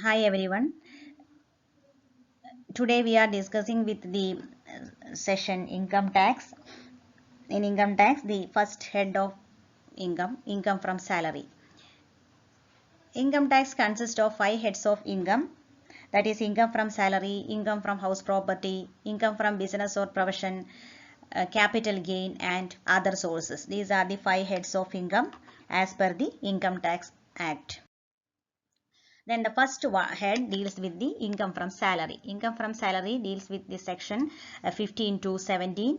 Hi everyone. Today we are discussing with the session income tax. In income tax, the first head of income from salary. Income tax consists of 5 heads of income, that is income from salary, income from house property, income from business or profession, capital gain and other sources. These are the 5 heads of income as per the Income Tax Act. Then the first head deals with the income from salary. Income from salary deals with the section 15 to 17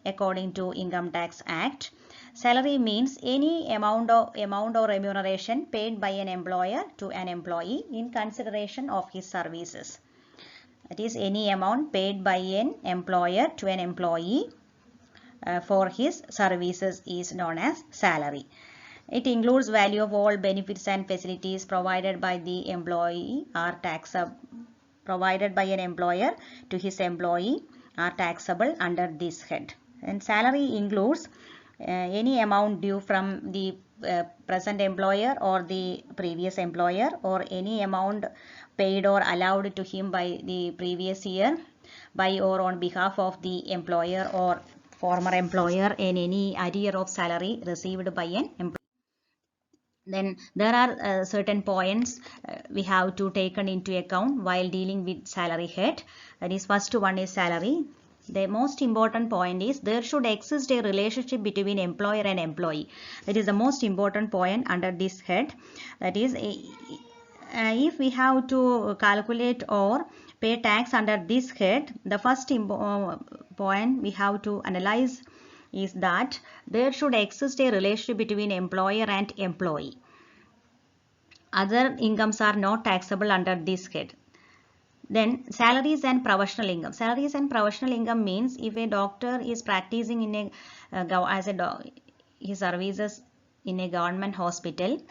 according to Income Tax Act. Salary means any amount or remuneration paid by an employer to an employee in consideration of his services. That is, any amount paid by an employer to an employee for his services is known as salary. It includes value of all benefits and facilities provided by the employee are provided by an employer to his employee are taxable under this head. And salary includes any amount due from the present employer or the previous employer, or any amount paid or allowed to him by the previous year by or on behalf of the employer or former employer, in any arrear of salary received by an employer. Then there are certain points we have to taken into account while dealing with salary head. That is, first one is salary. The most important point is there should exist a relationship between employer and employee. That is the most important point under this head. That is, if we have to calculate or pay tax under this head, the first point we have to analyze is that there should exist a relationship between employer and employee. Other incomes are not taxable under this head. Then salaries and professional income. Salaries and professional income means if a doctor is practicing in a his services in a government hospital,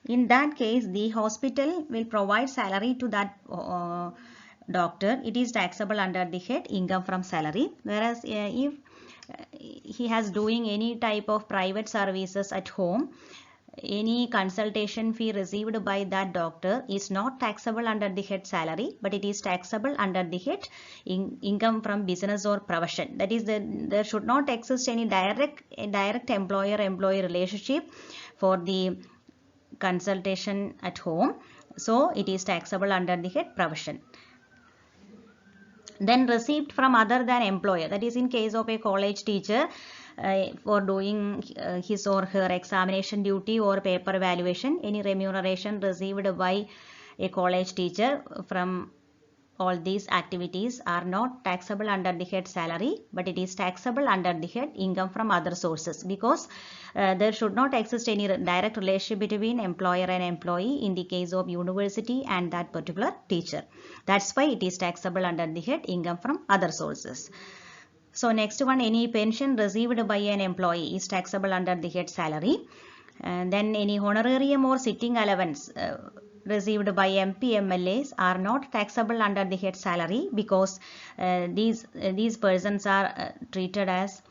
in that case the hospital will provide salary to that doctor. It is taxable under the head income from salary. Whereas if he has doing any type of private services at home, any consultation fee received by that doctor is not taxable under the head salary, but it is taxable under the head income from business or profession. That is, there should not exist any direct employer-employee relationship for the consultation at home. So it is taxable under the head profession. Then received from other than employer. That is, in case of a college teacher, for doing his or her examination duty or paper evaluation, any remuneration received by a college teacher from all these activities are not taxable under the head salary, but it is taxable under the head income from other sources, because there should not exist any direct relationship between employer and employee in the case of university and that particular teacher. That's why it is taxable under the head income from other sources. So next one, any pension received by an employee is taxable under the head salary. And then any honorarium or sitting allowance received by MP MLAs are not taxable under the head salary, because these persons are treated as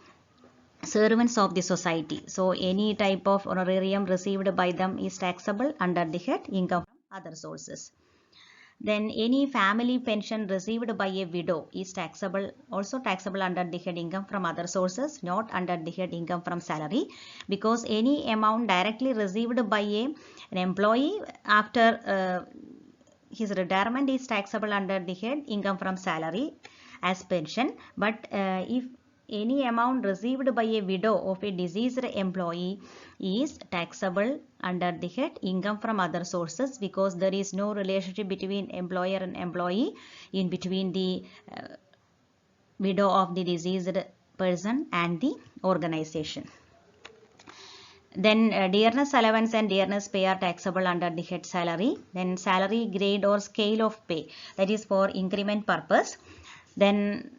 servants of the society. So any type of honorarium received by them is taxable under the head income from other sources. Then any family pension received by a widow is also taxable under the head income from other sources, not under the head income from salary, because any amount directly received by an employee after his retirement is taxable under the head income from salary as pension. But if any amount received by a widow of a deceased employee is taxable under the head income from other sources, because there is no relationship between employer and employee in between the widow of the deceased person and the organization. Then dearness allowance and dearness pay are taxable under the head salary. Then salary grade or scale of pay, that is for increment purpose. Then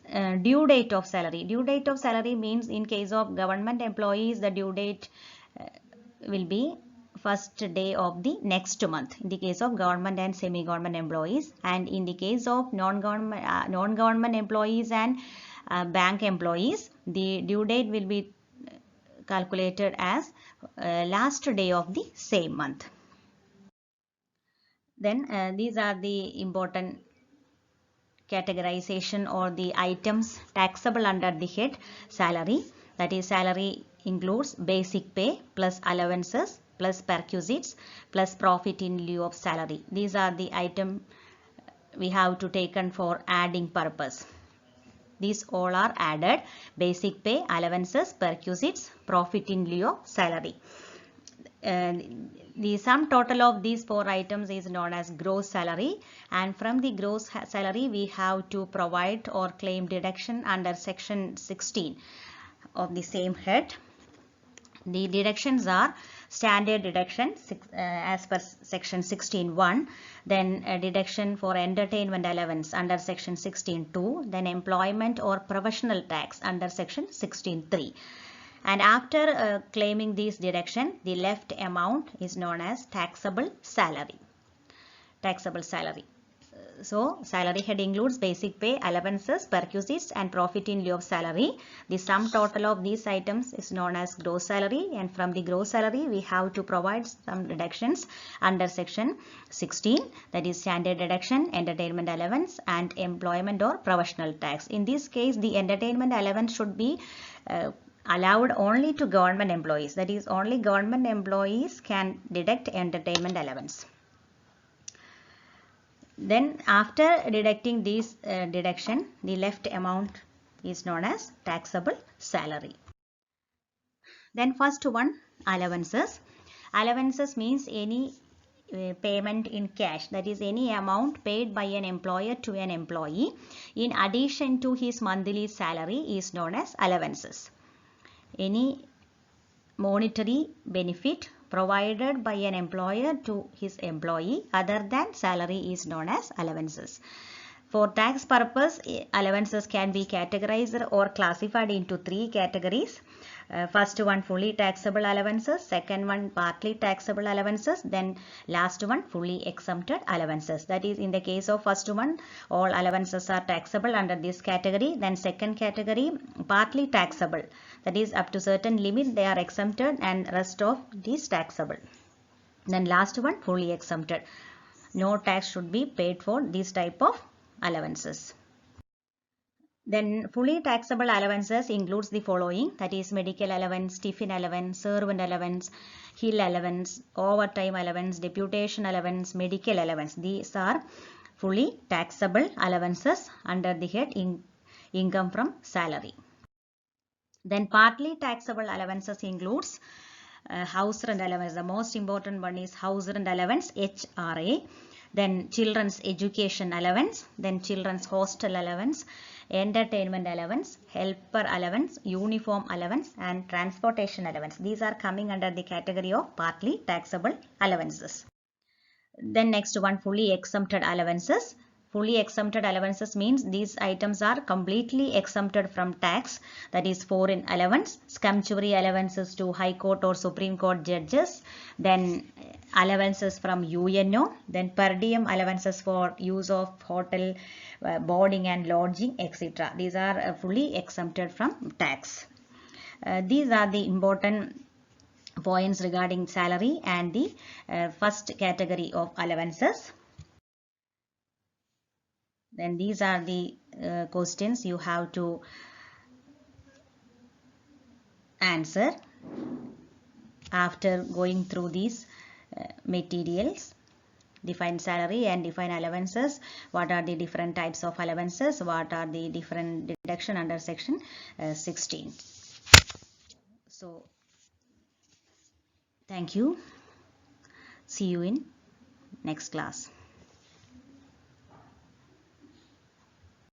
due date of salary. Due date of salary means in case of government employees, the due date will be first day of the next month in the case of government and semi-government employees, and in the case of non-government employees and bank employees, the due date will be calculated as last day of the same month. Then these are the important categorization or the items taxable under the head salary. That is, salary includes basic pay plus allowances plus perquisites plus profit in lieu of salary. These are the item we have to taken for adding purpose. These all are added: basic pay, allowances, perquisites, profit in lieu of salary. The sum total of these four items is known as gross salary, and from the gross salary we have to provide or claim deduction under section 16 of the same head. The deductions are standard deduction as per section 16(1), then a deduction for entertainment allowance under section 16(2), then employment or professional tax under section 16(3). And after claiming these deduction, the left amount is known as taxable salary. Taxable salary. So, salary head includes basic pay, allowances, perquisites and profit in lieu of salary. The sum total of these items is known as gross salary, and from the gross salary we have to provide some deductions under section 16, that is standard deduction, entertainment allowance and employment or professional tax. In this case, the entertainment allowance should be allowed only to government employees. That is, only government employees can deduct entertainment allowance. Then after deducting these deduction, the left amount is known as taxable salary. Then first one, allowances. Allowances means any payment in cash, that is any amount paid by an employer to an employee in addition to his monthly salary is known as allowances. Any monetary benefit provided by an employer to his employee other than salary is known as allowances. For tax purpose, allowances can be categorized or classified into three categories. First one, fully taxable allowances, second one, partly taxable allowances, then last one, fully exempted allowances. That is, in the case of first one, all allowances are taxable under this category. Then second category, partly taxable, that is up to certain limit they are exempted and rest of these taxable. Then last one, fully exempted. No tax should be paid for this type of allowances. Then fully taxable allowances includes the following, that is medical allowance, tiffin allowance, servant allowance, hill allowance, overtime allowance, deputation allowance, medical allowance. These are fully taxable allowances under the head income from salary. Then partly taxable allowances includes house rent allowance. The most important one is house rent allowance, HRA. Then children's education allowance, then children's hostel allowance, entertainment allowance, helper allowance, uniform allowance and transportation allowance. These are coming under the category of partly taxable allowances. Then next one, fully exempted allowances. Fully exempted allowances means these items are completely exempted from tax, that is foreign allowance, sumptuary allowances to High Court or Supreme Court judges, then allowances from UNO, then per diem allowances for use of hotel, boarding and lodging, etc. These are fully exempted from tax. These are the important points regarding salary and the first category of allowances. Then these are the questions you have to answer after going through these materials. Define salary and define allowances. What are the different types of allowances? What are the different deduction under section 16? So, thank you. See you in next class.